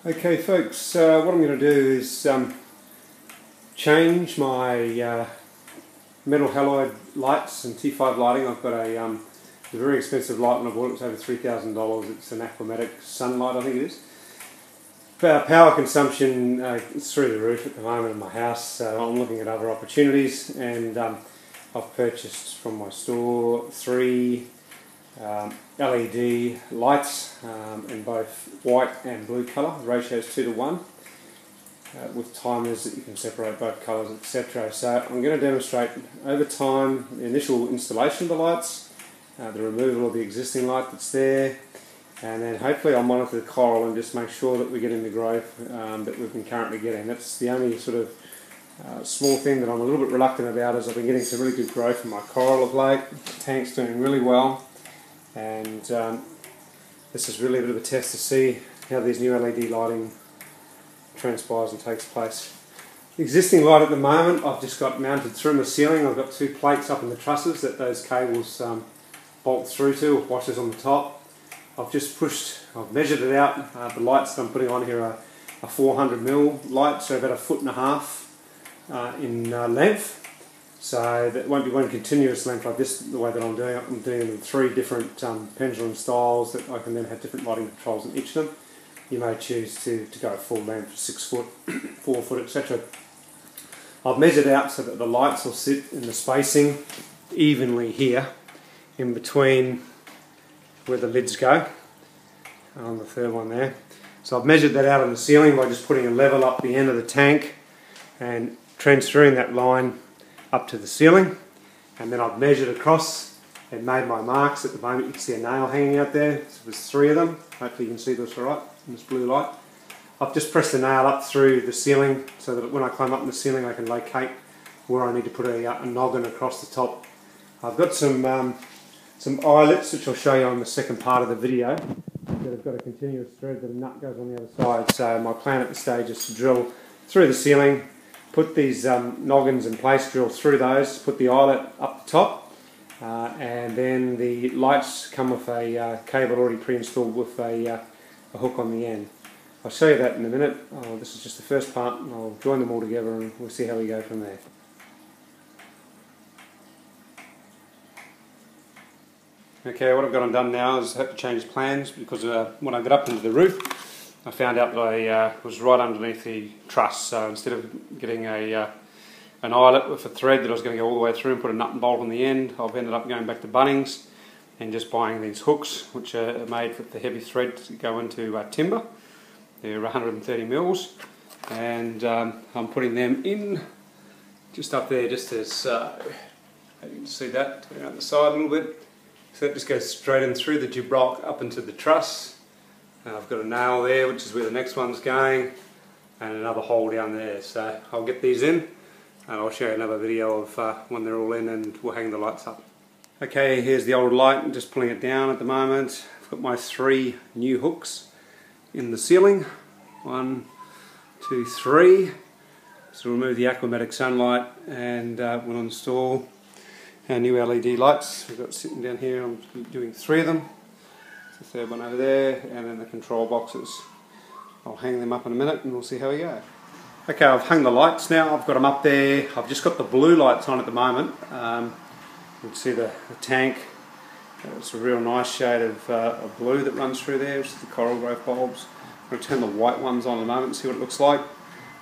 Okay folks, what I'm going to do is change my metal halide lights and T5 lighting. I've got a very expensive light when I bought it. It's over $3,000. It's an Aquamatic Sunlight, I think it is. Power consumption is through the roof at the moment in my house, so I'm looking at other opportunities, and I've purchased from my store 3 LED lights in both white and blue colour. The ratio is 2:1 with timers that you can separate both colours, etc. So I'm going to demonstrate over time the initial installation of the lights, the removal of the existing light that's there, and then hopefully I'll monitor the coral and just make sure that we're getting the growth that we've been currently getting. That's the only sort of small thing that I'm a little bit reluctant about, is I've been getting some really good growth in my coral of late. The tank's doing really well, and this is really a bit of a test to see how these new LED lighting transpires and takes place. The existing light at the moment I've just got mounted through my ceiling. I've got 2 plates up in the trusses that those cables bolt through to, with washers on the top. I've measured it out. The lights that I'm putting on here are a 400mm light, so about 1.5 foot in length. So that won't be one continuous length like this, the way that I'm doing it. I'm doing them in 3 different pendulum styles that I can then have different lighting controls in each of them. You may choose to go full length, 6 foot, 4 foot, etc. I've measured out so that the lights will sit in the spacing evenly here, in between where the lids go, on the third one there. So I've measured that out on the ceiling by just putting a level up the end of the tank and transferring that line up to the ceiling, and then I've measured across and made my marks. At the moment you can see a nail hanging out there, so there's 3 of them. Hopefully you can see this alright in this blue light. I've just pressed the nail up through the ceiling so that when I climb up in the ceiling I can locate where I need to put a noggin across the top. I've got some eyelets which I'll show you on the second part of the video that have got a continuous thread that a nut goes on the other side. So my plan at this stage is to drill through the ceiling, put these noggins in place, drill through those, put the eyelet up the top, and then the lights come with a cable already pre-installed with a hook on the end. I'll show you that in a minute. This is just the first part, and I'll join them all together and we'll see how we go from there. Okay, what I've got undone now is I have to change plans, because when I got up into the roof I found out that I was right underneath the truss. So instead of getting an eyelet with a thread that I was going to go all the way through and put a nut and bolt on the end, I've ended up going back to Bunnings and just buying these hooks, which are made with the heavy thread to go into timber. They're 130mm, and I'm putting them in just up there, just as you can see that around the side a little bit. So that just goes straight in through the gibrock up into the truss. And I've got a nail there, which is where the next one's going, and another hole down there. So I'll get these in and I'll show you another video of when they're all in, and we'll hang the lights up. Okay, here's the old light. I'm just pulling it down at the moment. I've got my 3 new hooks in the ceiling. 1, 2, 3. So remove the Aquamatic Sunlight, and we'll install our new LED lights. We've got sitting down here. I'm doing 3 of them. The third one over there, and then the control boxes. I'll hang them up in a minute and we'll see how we go. Okay, I've hung the lights now. I've got them up there. I've just got the blue lights on at the moment. You can see the tank. It's a real nice shade of blue that runs through there, which is the coral growth bulbs. I'm going to turn the white ones on in a moment and see what it looks like.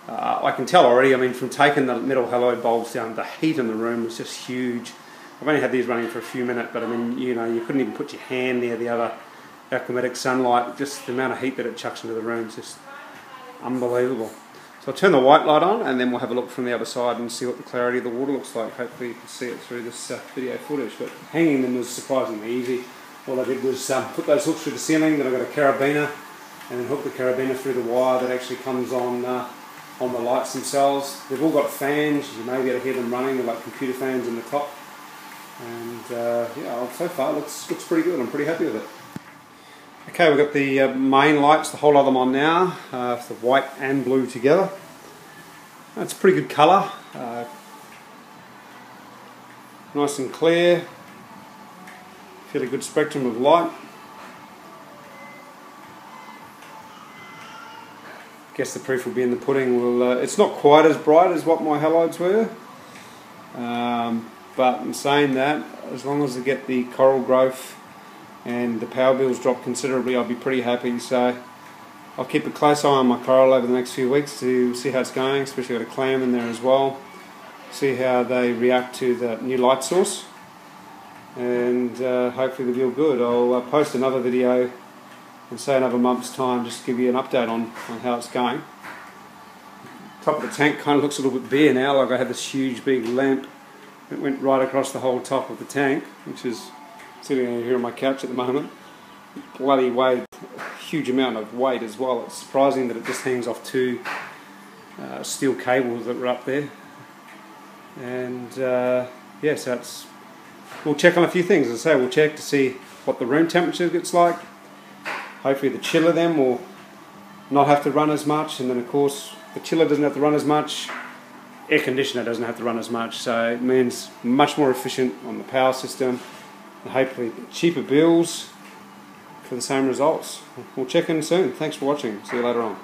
I can tell already, I mean, from taking the metal halide bulbs down, the heat in the room was just huge. I've only had these running for a few minutes, but I mean, you know, you couldn't even put your hand near the other Aquamatic Sunlight. Just the amount of heat that it chucks into the room is just unbelievable. So I'll turn the white light on, and then we'll have a look from the other side and see what the clarity of the water looks like. Hopefully you can see it through this video footage. But hanging them was surprisingly easy. All I did was put those hooks through the ceiling, then I got a carabiner, and then hook the carabiner through the wire that actually comes on the lights themselves. They've all got fans. You may be able to hear them running. They're like computer fans in the top. And yeah, so far it looks pretty good. I'm pretty happy with it. Okay, we've got the main lights, the whole lot of them on now, the white and blue together. That's a pretty good colour, nice and clear, fairly good spectrum of light. guess the proof will be in the pudding. It's not quite as bright as what my halides were, but in saying that, as long as I get the coral growth and the power bills drop considerably, I'll be pretty happy. So I'll keep a close eye on my coral over the next few weeks to see how it's going, especially got a clam in there as well. See how they react to the new light source, and hopefully they'll be all good. I'll post another video in say another month's time just to give you an update on how it's going. Top of the tank kind of looks a little bit bare now, like I had this huge big lamp that went right across the whole top of the tank, which is sitting here on my couch at the moment. Bloody weighed a huge amount of weight as well. It's surprising that it just hangs off two steel cables that were up there. And yeah, so we'll check on a few things. As I say, we'll check to see what the room temperature gets like. Hopefully the chiller then will not have to run as much, and then of course the chiller doesn't have to run as much, air conditioner doesn't have to run as much, so it means much more efficient on the power system, and hopefully cheaper bills for the same results. We'll check in soon. Thanks for watching. See you later on.